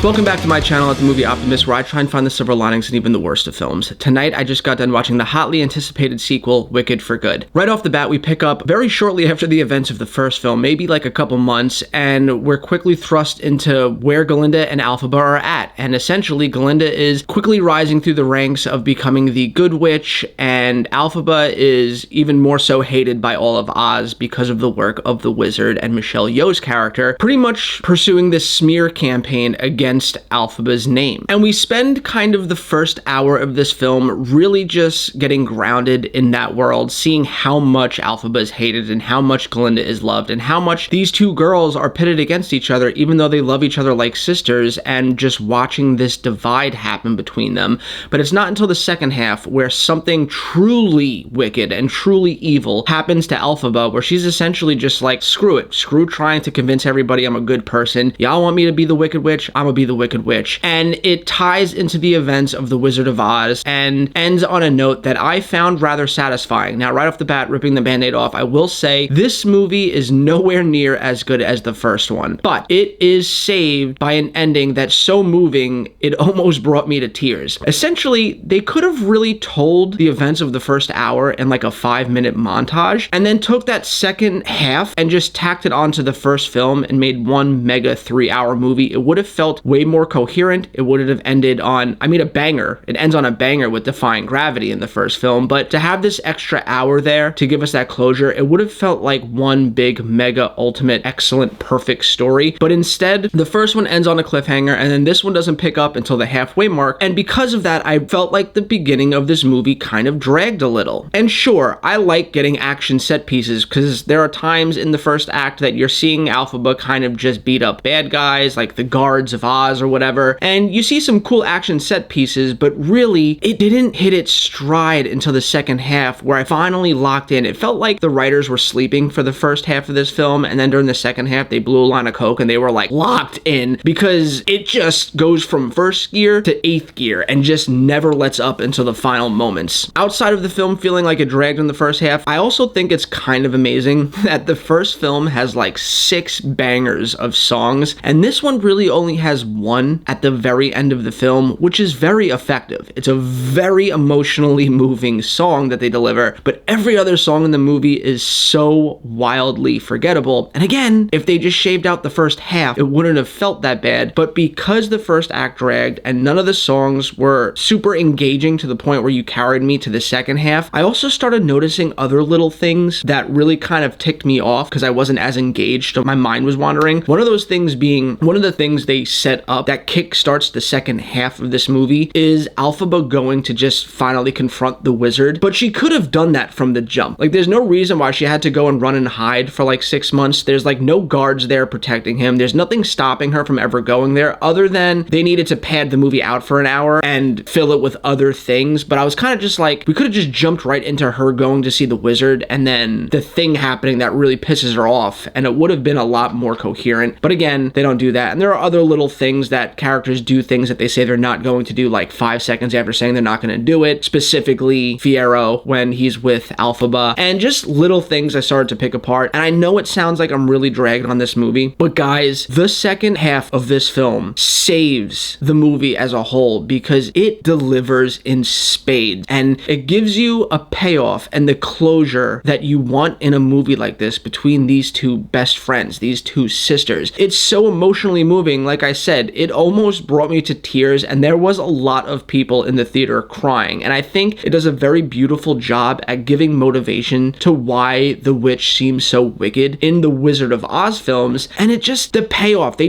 Welcome back to my channel at The Movie Optimist, where I try and find the silver linings in even the worst of films. Tonight, I just got done watching the hotly anticipated sequel, Wicked for Good. Right off the bat, we pick up very shortly after the events of the first film, maybe like a couple months, and we're quickly thrust into where Glinda and Elphaba are at. And essentially, Glinda is quickly rising through the ranks of becoming the good witch, and Elphaba is even more so hated by all of Oz because of the work of the wizard and Michelle Yeoh's character, pretty much pursuing this smear campaign against Elphaba's name. And we spend kind of the first hour of this film really just getting grounded in that world, seeing how much Elphaba is hated and how much Glinda is loved and how much these two girls are pitted against each other even though they love each other like sisters, and just watching this divide happen between them. But it's not until the second half where something truly wicked and truly evil happens to Elphaba, where she's essentially just like, screw it, screw trying to convince everybody I'm a good person. Y'all want me to be the Wicked Witch? I'm gonna be the Wicked Witch. And it ties into the events of The Wizard of Oz and ends on a note that I found rather satisfying. Now, right off the bat, ripping the band-aid off, I will say this movie is nowhere near as good as the first one, but it is saved by an ending that's so moving it almost brought me to tears. Essentially, they could have really told the events of the first hour in like a 5-minute montage and then took that second half and just tacked it onto the first film and made one mega 3-hour movie. It would have felt way more coherent. It would have ended on, a banger. It ends on a banger with Defying Gravity in the first film, but to have this extra hour there to give us that closure, it would have felt like one big, mega, ultimate, excellent, perfect story. But instead, the first one ends on a cliffhanger, and then this one doesn't pick up until the halfway mark, and because of that, I felt like the beginning of this movie kind of dragged a little. And sure, I like getting action set pieces, because there are times in the first act that you're seeing Elphaba kind of just beat up bad guys, like the guards of Oz or whatever, and you see some cool action set pieces, but really, it didn't hit its stride until the second half, where I finally locked in. It felt like the writers were sleeping for the first half of this film, and then during the second half, they blew a line of coke, and they were like locked in, because it just goes from first gear to 8th gear, and just never lets up until the final moments. Outside of the film feeling like it dragged in the first half, I also think it's kind of amazing that the first film has like 6 bangers of songs, and this one really only has one at the very end of the film, which is very effective. It's a very emotionally moving song that they deliver, but every other song in the movie is so wildly forgettable. And again, if they just shaved out the first half, it wouldn't have felt that bad. But because the first act dragged and none of the songs were super engaging to the point where you carried me to the second half, I also started noticing other little things that really kind of ticked me off because I wasn't as engaged, so my mind was wandering. One of those things being, one of the things they set up that kick starts the second half of this movie is Elphaba going to just finally confront the wizard, but she could have done that from the jump. Like, there's no reason why she had to go and run and hide for like 6 months. There's like no guards there protecting him. There's nothing stopping her from ever going there, other than they needed to pad the movie out for an hour and fill it with other things. But I was kind of just like, we could have just jumped right into her going to see the wizard and then the thing happening that really pisses her off, and it would have been a lot more coherent. But again, they don't do that. And there are other little things that characters do, things that they say they're not going to do like 5 seconds after saying they're not going to do it, specifically Fiyero when he's with Elphaba, and just little things I started to pick apart. And I know it sounds like I'm really dragged on this movie, but guys, the second half of this film saves the movie as a whole because it delivers in spades, and it gives you a payoff and the closure that you want in a movie like this between these two best friends, these two sisters. It's so emotionally moving. Like I said, it almost brought me to tears, and there was a lot of people in the theater crying, and I think it does a very beautiful job at giving motivation to why the witch seems so wicked in the Wizard of Oz films. And it just, the payoff, they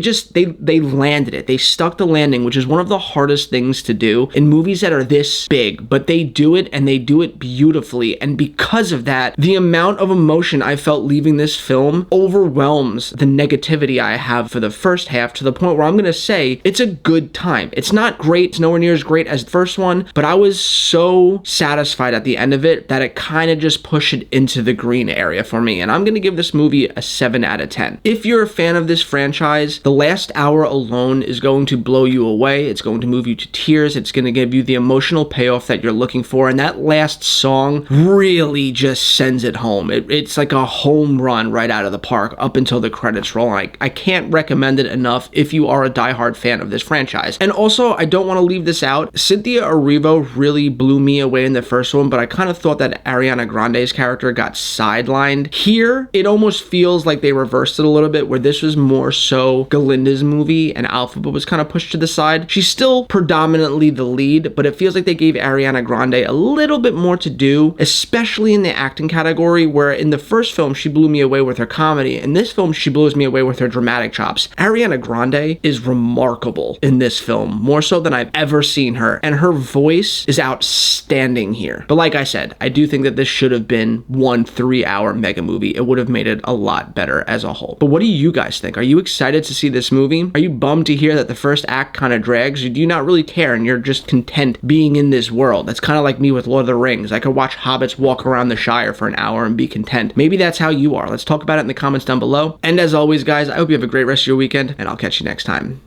landed it. They stuck the landing, which is one of the hardest things to do in movies that are this big, but they do it, and they do it beautifully. And because of that, the amount of emotion I felt leaving this film overwhelms the negativity I have for the first half, to the point where I'm gonna say it's a good time. It's not great, it's nowhere near as great as the first one, but I was so satisfied at the end of it that it kind of just pushed it into the green area for me, and I'm gonna give this movie a 7 out of 10. If you're a fan of this franchise, the last hour alone is going to blow you away. It's going to move you to tears. It's going to give you the emotional payoff that you're looking for, and that last song really just sends it home. It's like a home run right out of the park up until the credits roll. I can't recommend it enough if you are a diehard fan of this franchise. And also, I don't want to leave this out. Cynthia Erivo really blew me away in the first one, but I kind of thought that Ariana Grande's character got sidelined. Here, it almost feels like they reversed it a little bit, where this was more so Galinda's movie and Alphaba was kind of pushed to the side. She's still predominantly the lead, but it feels like they gave Ariana Grande a little bit more to do, especially in the acting category, where in the first film, she blew me away with her comedy. In this film, she blows me away with her dramatic chops. Ariana Grande is remarkable in this film, more so than I've ever seen her, and her voice is outstanding here. But like I said, I do think that this should have been one 3-hour mega movie. It would have made it a lot better as a whole. But what do you guys think? Are you excited to see this movie? Are you bummed to hear that the first act kind of drags? Or do you not really care and you're just content being in this world? That's kind of like me with Lord of the Rings. I could watch hobbits walk around the Shire for an hour and be content. Maybe that's how you are. Let's talk about it in the comments down below. And as always, guys, I hope you have a great rest of your weekend, and I'll catch you next time.